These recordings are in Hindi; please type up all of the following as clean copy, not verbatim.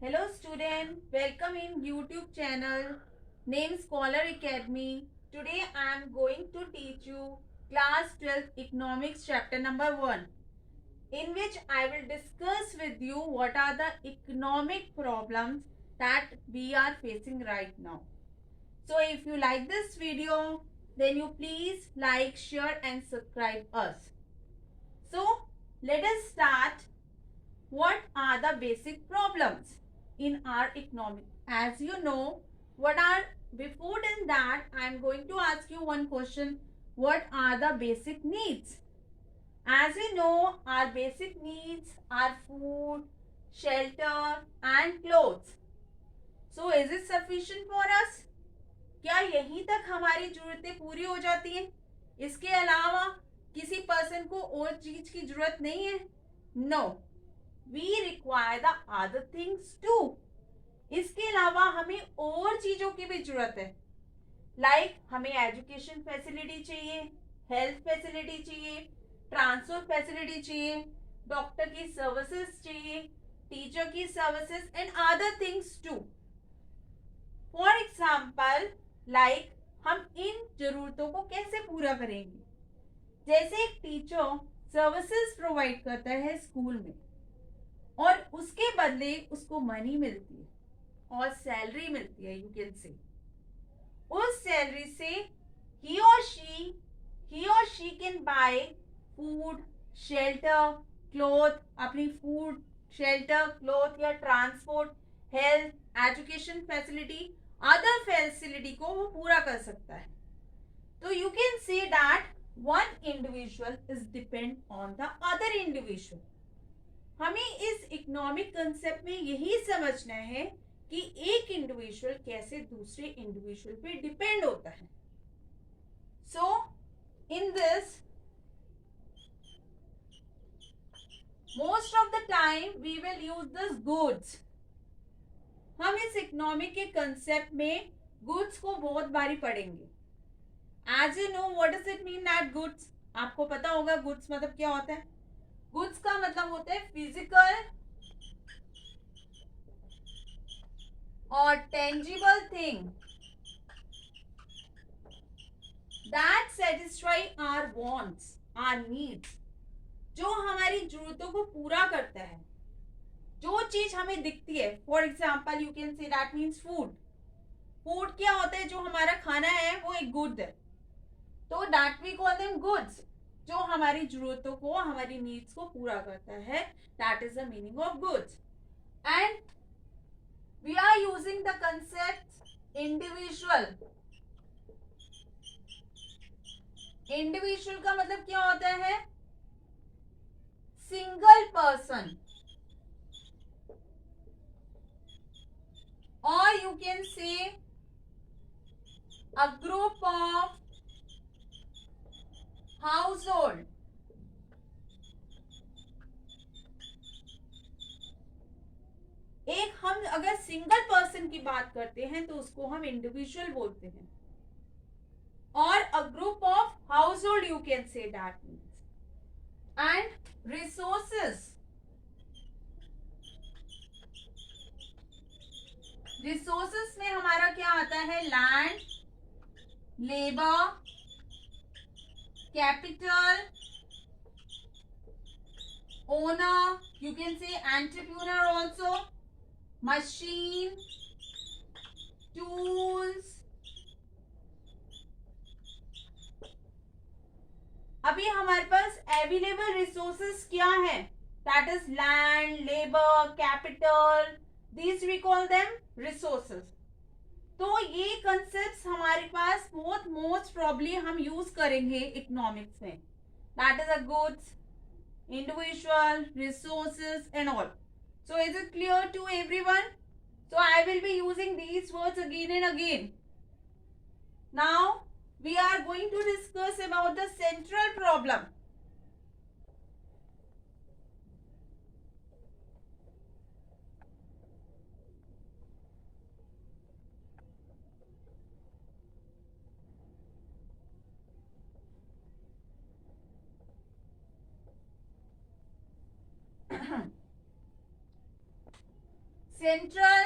Hello student, welcome in YouTube channel name Scholar Academy. Today I am going to teach you class 12 economics chapter number 1, in which I will discuss with you what are the economic problems that we are facing right now. So if you like this video, then you please like, share and subscribe us. So let us start. What are the basic problems in our economy? As you know, what are before than that, I am going to ask you one question. What are the basic needs? As we know, our basic needs are food, shelter and clothes. So is it sufficient for us? क्या यहीं तक हमारी जरूरतें पूरी हो जाती हैं? इसके अलावा किसी पर्सन को और चीज की जरूरत नहीं है? No, we require the other things too. इसके अलावा हमें और चीजों की भी जरूरत है. लाइक हमें एजुकेशन फैसिलिटी चाहिए, हेल्थ फैसिलिटी चाहिए, ट्रांसपोर्ट फैसिलिटी चाहिए, डॉक्टर की सर्विसेज चाहिए, टीचर की services and other things too. For example, like हम इन जरूरतों को कैसे पूरा करेंगे? जैसे एक टीचर सर्विसेज प्रोवाइड करता है स्कूल में और उसके बदले उसको मनी मिलती है और सैलरी मिलती है, यू कैन से. उस सैलरी से he or she can buy food, shelter, cloth, अपनी food, shelter, cloth या transport, health, education facility, other facility को वो पूरा कर सकता है. तो you can say that one individual is depend on the other individual. हमें इस इकोनॉमिक कंसेप्ट में यही समझना है कि एक इंडिविजुअल कैसे दूसरे इंडिविजुअल पे डिपेंड होता है. So in this most of the time we will use this goods. हम इस इकोनॉमिक के कंसेप्ट में गुड्स को बहुत बारी पढ़ेंगे. As you know what does it mean that goods? आपको पता होगा गुड्स मतलब क्या होता है. गुड्स का मतलब होता है फिजिकल और tangible thing that satisfy our wants, our needs. जो हमारी जरूरतों को पूरा करता है, जो चीज हमें दिखती है. For example you can say that means food. Food क्या होता है? जो हमारा खाना है वो एक गुड है. तो that we call them goods. जो हमारी जरूरतों को, हमारी नीड्स को पूरा करता है, that is the meaning of goods. And we are using the concept individual. Individual का मतलब क्या होता है? सिंगल पर्सन, और you can say a group of household. एक हम अगर सिंगल पर्सन की बात करते हैं तो उसको हम इंडिविजुअल बोलते हैं, और अ group of house hold you can say that means. And resources. Resources में हमारा क्या आता है? Land, labour, capital, owner, you can say entrepreneur also, machine, tools. अभी हमारे पास अवेलेबल रिसोर्सेस क्या है? That is land, labour, capital. These we call them resources. तो ये कंसेप्ट हमारे पास बहुत मोस्ट प्रॉब्ली हम यूज करेंगे इकोनॉमिक्स में. That is a goods, individual, resources and all. So is it clear to everyone? So I will be using these words again and again. Now we are going to discuss about the central problem. central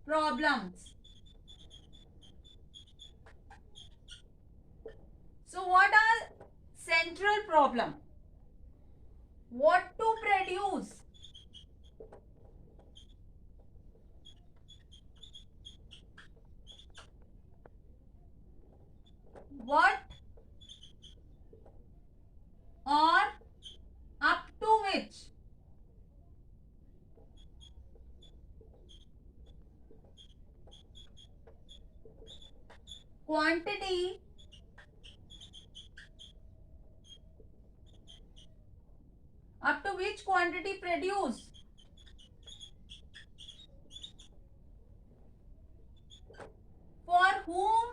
problems. So what are central problem? What to produce? What or up to which? Quantity up to which quantity produce? For whom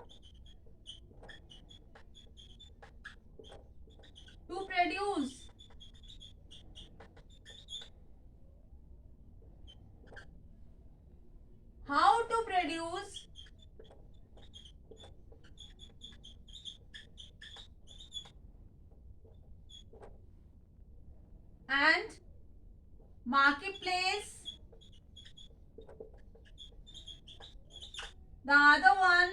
to produce? How to produce? And marketplace. The other one,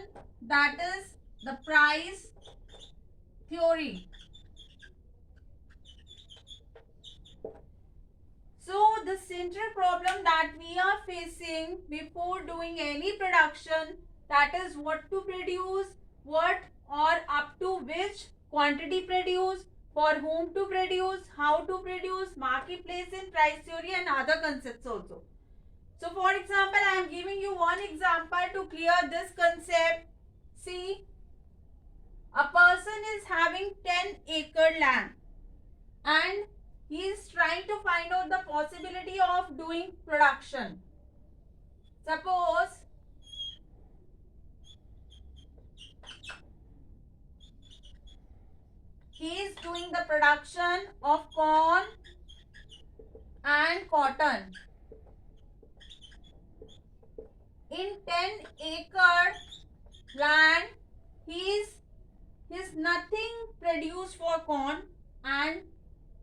that is the price theory. So the central problem that we are facing before doing any production, that is what to produce, what or up to which quantity produce, for whom to produce, how to produce, marketplace and price theory, and other concepts also. So for example, I am giving you one example to clear this concept. See, a person is having 10-acre land and he is trying to find out the possibility of doing production. Suppose he is doing the production of corn and cotton. In 10-acre land, he is nothing produced for corn, and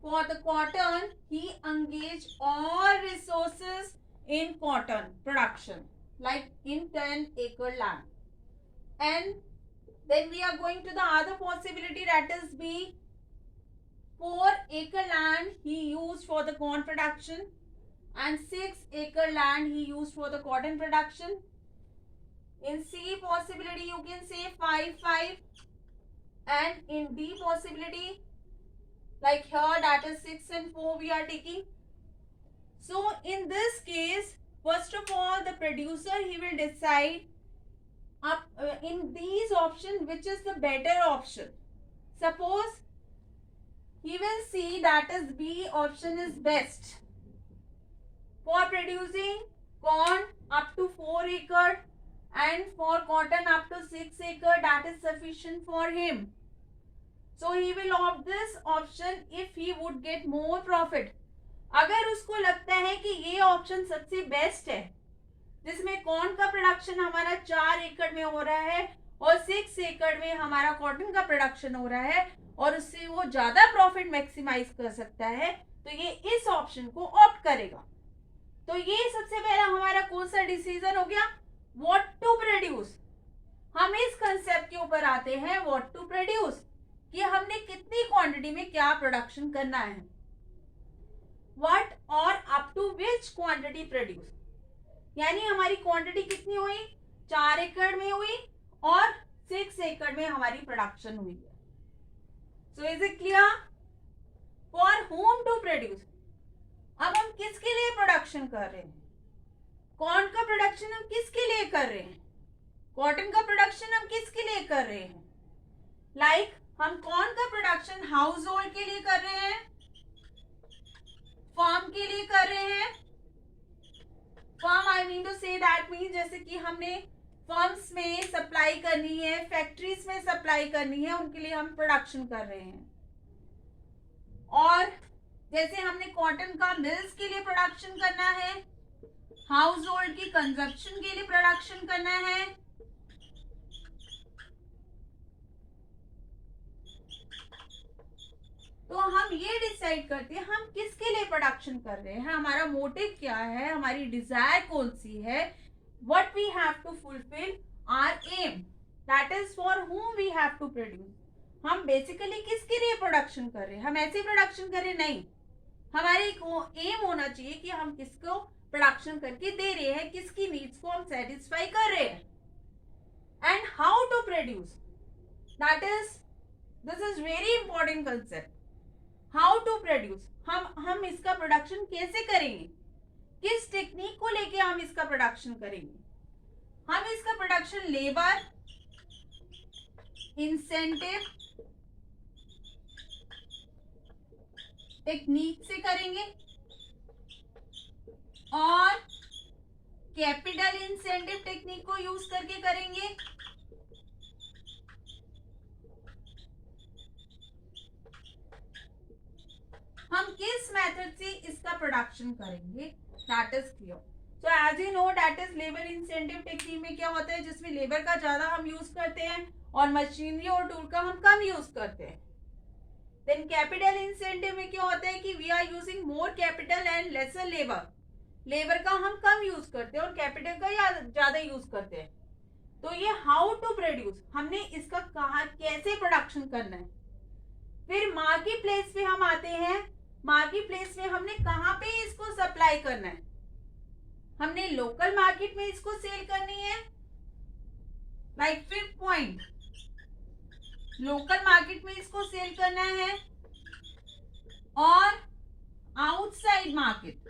for the cotton he engaged all resources in cotton production, like in 10-acre land. And then we are going to the other possibility, that is B. 4-acre land he used for the corn production and 6-acre land he used for the cotton production. In C possibility you can say 5-5, and in D possibility, like here, that is 6 and 4 we are taking. So in this case, first of all, the producer, he will decide in these options which is the better option. Suppose he will see that is B option is best for producing corn up to 4-acre and for cotton up to 6-acre, that is sufficient for him. So he will opt this option if he would get more profit. अगर उसको लगता है कि ये ऑप्शन सबसे बेस्ट है, जिसमें कॉर्न का प्रोडक्शन हमारा 4 एकड़ में हो रहा है और 6 एकड़ में हमारा कॉटन का प्रोडक्शन हो रहा है और उससे वो ज्यादा प्रॉफिट मैक्सिमाइज कर सकता है, तो ये इस ऑप्शन को ऑप्ट करेगा. तो ये सबसे पहला हमारा कौन सा डिसीजन हो गया, व्हाट टू प्रोड्यूस. हम इस कंसेप्ट के ऊपर आते हैं, व्हाट टू प्रोड्यूस, कि हमने कितनी क्वांटिटी में क्या प्रोडक्शन करना है. व्हाट और up to which quantity produce, यानी हमारी क्वांटिटी कितनी हुई, 4 एकड़ में हुई और 6 एकड़ में हमारी प्रोडक्शन हुई है. So is it clear. For whom to produce, अब हम किसके लिए प्रोडक्शन कर रहे हैं. कॉर्न का प्रोडक्शन हम किसके लिए कर रहे हैं, कॉटन का प्रोडक्शन हम किसके लिए कर रहे हैं. लाइक हम कॉर्न का प्रोडक्शन हाउस होल्ड के लिए कर रहे हैं, फार्म के लिए कर रहे हैं. Farm I mean to say that mean जैसे कि हमने फर्म्स में सप्लाई करनी है, फैक्ट्रीज में सप्लाई करनी है, उनके लिए हम प्रोडक्शन कर रहे हैं. और जैसे हमने कॉटन का मिल्स के लिए प्रोडक्शन करना है, हाउस होल्ड की कंजप्शन के लिए प्रोडक्शन करना है, तो हम ये डिसाइड करते हैं हम किसके लिए प्रोडक्शन कर रहे हैं, हमारा मोटिव क्या है, हमारी डिजायर कौन सी है, what we have to fulfill our aim, that is for whom we have to produce. हम बेसिकली किसके लिए प्रोडक्शन कर रहे हैं, हम ऐसे प्रोडक्शन कर रहे नहीं, हमारे एम होना चाहिए कि हम किसको प्रोडक्शन करके दे रहे हैं, किसकी नीड्स को हम सेटिस्फाई कर रहे हैं. And how to produce, that is this is very important concept. How to produce, हम इसका प्रोडक्शन कैसे करेंगे, किस टेक्निक को लेके हम इसका प्रोडक्शन करेंगे. हम इसका प्रोडक्शन लेबर इंसेंटिव टेक्निक से करेंगे और कैपिटल इंसेंटिव टेक्निक को यूज करके करेंगे. हम किस मेथड से इसका प्रोडक्शन करेंगे, that is clear. So as you know that is labour incentive technique में क्या होता है, जिसमें लेबर का ज्यादा हम यूज करते हैं और मशीनरी और टूल का हम कम यूज करते हैं. देन कैपिटल इंसेंटिव में क्या होता है कि we are using more capital and lesser labour, labour का हम कम यूज करते हैं और कैपिटल का ज्यादा यूज करते हैं. तो ये हाउ टू प्रोड्यूस, हमने इसका कहा कैसे प्रोडक्शन करना है. फिर मार्केट प्लेस पे हम आते हैं. मार्केट प्लेस में हमने कहाँ पे इसको सप्लाई करना है, हमने लोकल मार्केट में इसको सेल करनी है. Like fifth point, local market में इसको सेल करना है और आउटसाइड मार्केट,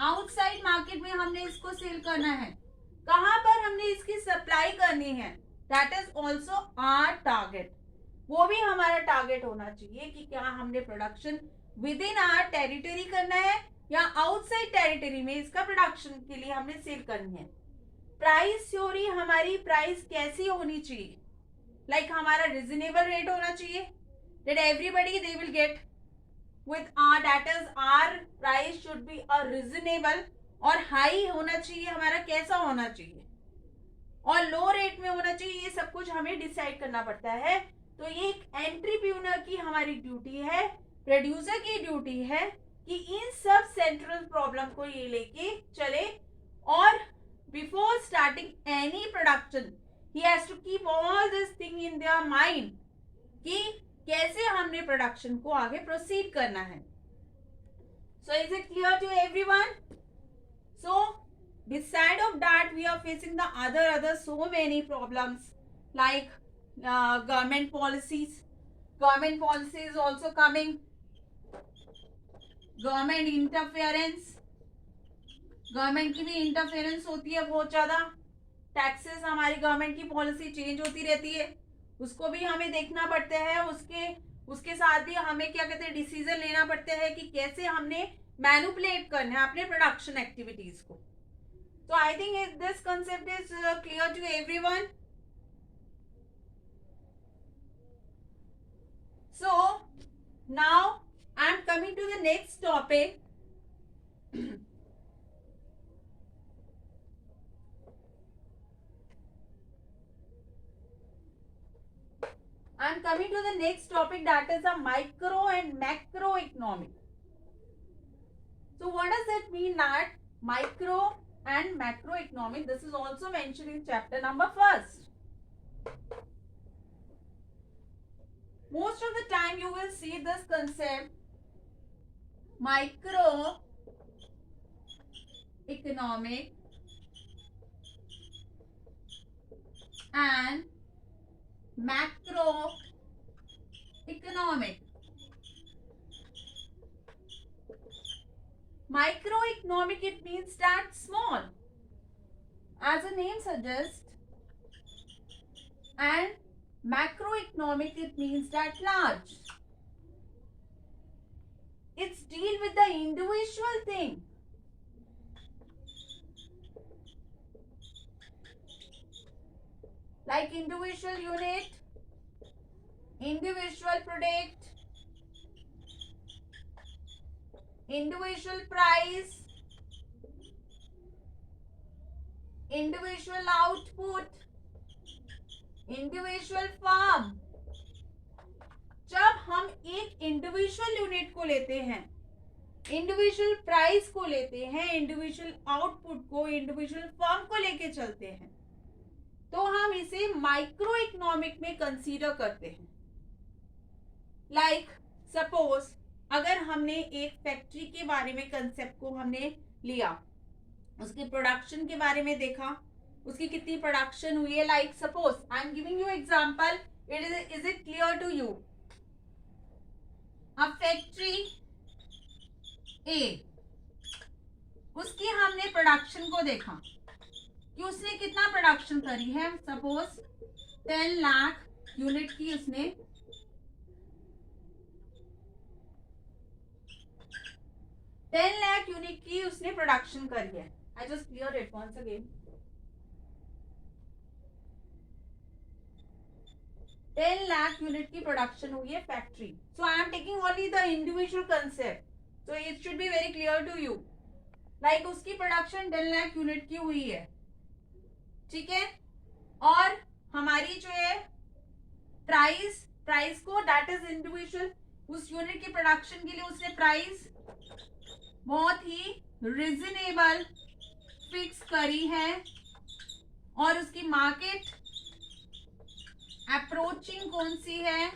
आउटसाइड मार्केट में हमने इसको सेल करना है. कहां पर हमने इसकी सप्लाई करनी है, that is also our target. वो भी हमारा टारगेट होना चाहिए कि क्या हमने production within our territory करना है या आउटसाइड टेरिटरी में इसका प्रोडक्शन के लिए हमने सेल करनी है. प्राइस थ्योरी, हमारी प्राइस कैसी होनी चाहिए, लाइक हमारा रिजनेबल रेट होना चाहिए, that everybody they will get with that is our price should be a reasonable. और हाई होना चाहिए, हमारा कैसा होना चाहिए और लो रेट में होना चाहिए, ये सब कुछ हमें डिसाइड करना पड़ता है. तो ये एक एंटरप्रेन्योर की हमारी ड्यूटी है, प्रोड्यूसर की ड्यूटी है कि इन सब सेंट्रल प्रॉब्लम को ये लेके चले और before starting any production he has to keep all this thing in their mind कि कैसे हमने प्रोडक्शन को आगे प्रोसीड करना है. So is it clear to everyone? So beside of that we are facing the other so many problems like government policies is also coming, government interference, government की भी इंटरफेरेंस होती है बहुत ज्यादा. टैक्सेस, हमारी गवर्नमेंट की पॉलिसी चेंज होती रहती है, उसको भी हमें देखना पड़ता है. उसके साथ भी हमें क्या कहते हैं डिसीजन लेना पड़ता है कि कैसे हमने मैनिपुलेट करना है अपने प्रोडक्शन एक्टिविटीज को. So I think this concept is clear to everyone. So now I am coming to the next topic. I am coming to the next topic, that is a micro and macroeconomic. So what does it mean that micro and macroeconomic? This is also mentioned in chapter number 1. Most of the time you will see this concept, microeconomic and macroeconomic. Microeconomic, it means that small, as the name suggests, and macroeconomic, it means that large. It's deal with the individual thing. Like individual unit, individual product, individual price, individual output, individual farm. हम एक इंडिविजुअल यूनिट को लेते हैं, इंडिविजुअल प्राइस को लेते हैं, इंडिविजुअल आउटपुट को, इंडिविजुअल फर्म को लेके चलते हैं, तो हम इसे माइक्रो इकोनॉमिक में कंसीडर करते हैं। लाइक सपोज अगर हमने एक फैक्ट्री के बारे में कंसेप्ट को हमने लिया, उसके प्रोडक्शन के बारे में देखा, उसकी कितनी प्रोडक्शन हुई है। Like suppose I am giving you example, is it clear to you? A factory A, उसकी हमने प्रोडक्शन को देखा कि उसने कितना प्रोडक्शन करी है। सपोज 10 लाख यूनिट की उसने 10 लाख यूनिट की उसने प्रोडक्शन करी है। I just clear it once again. 10 lakh unit की प्रोडक्शन हुई है factory. So I am taking only the individual concept, so it should be very clear to you. Like उसकी प्रोडक्शन 10 लाख यूनिट की हुई है, ठीक है। और हमारी जो है प्राइस को, दैट इज इंडिविजुअल, उस यूनिट की प्रोडक्शन के लिए उसने प्राइस बहुत ही रिजनेबल फिक्स करी है, और उसकी मार्केट अप्रोचिंग कौन सी है?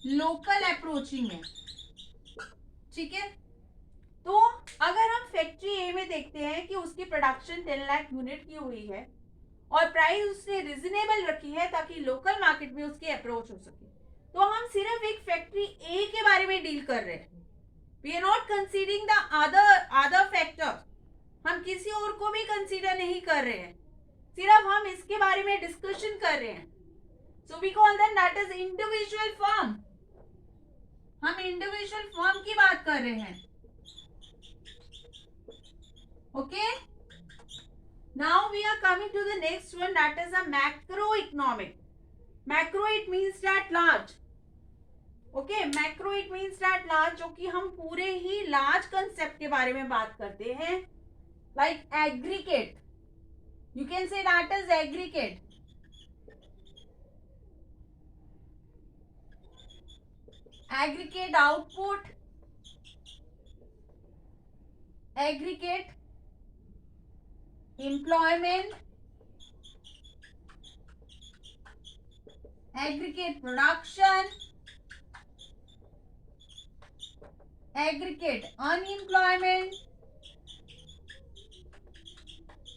लोकल अप्रोचिंग है, ठीक है। तो अगर हम फैक्ट्री ए में देखते हैं कि उसकी प्रोडक्शन 10 लाख यूनिट की हुई है और प्राइस उसने रिजनेबल रखी है ताकि लोकल मार्केट में उसकी अप्रोच हो सके, तो हम सिर्फ एक फैक्ट्री ए के बारे में डील कर रहे हैं। We are not considering the other factor, हम किसी और को भी कंसीडर नहीं कर रहे हैं, सिर्फ हम इसके बारे में डिस्कशन कर रहे हैं। So we call that is individual firm. हम इंडिविजुअल फर्म की बात कर रहे हैं, okay. Now we are coming to the next one, that is a macroeconomic. Macro it means that large, okay. Macro it means that large, जो कि हम पूरे ही large concept के बारे में बात करते हैं। Like aggregate, you can say that is aggregate. Aggregate output, aggregate employment, aggregate production, aggregate unemployment।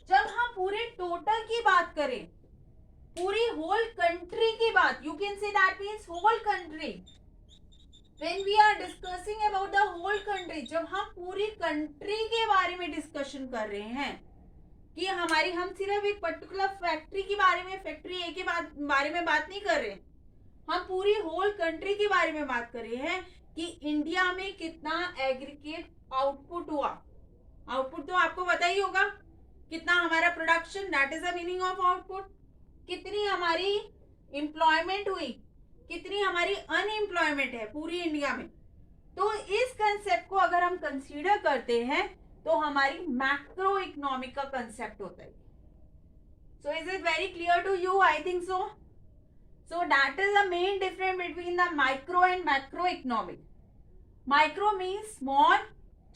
जब हम पूरे टोटल की बात करें, पूरी होल कंट्री की बात, you can say that means whole country. When we are discussing about the whole country, जब हम पूरी कंट्री के बारे में डिस्कशन कर रहे हैं कि हम सिर्फ एक पर्टिकुलर फैक्ट्री के बारे में, फैक्ट्री ए के बारे में बात नहीं कर रहे, हम पूरी होल कंट्री के बारे में बात कर रहे हैं कि इंडिया में कितना एग्रीगेट आउटपुट हुआ। आउटपुट तो आपको पता ही होगा, कितना हमारा production, that is the meaning of output. कितनी हमारी एम्प्लॉयमेंट हुई, कितनी हमारी अनएम्प्लॉयमेंट है पूरी इंडिया में। तो इस कंसेप्ट को अगर हम कंसीडर करते हैं तो हमारी मैक्रो इकोनॉमिक का कंसेप्ट होता है। So is it very clear to you? I think so. So that is the main difference between the micro and macro economic. Micro means small,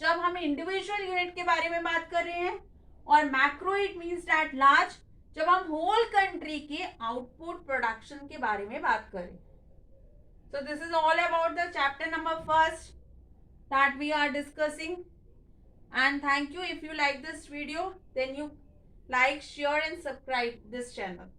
जब हम इंडिविजुअल यूनिट के बारे में बात कर रहे हैं, और macro it means that large, जब हम होल कंट्री के आउटपुट प्रोडक्शन के बारे में बात करें। So this is all about the chapter number 1 that we are discussing, and thank you. If you like this video, then you like, share and subscribe this channel.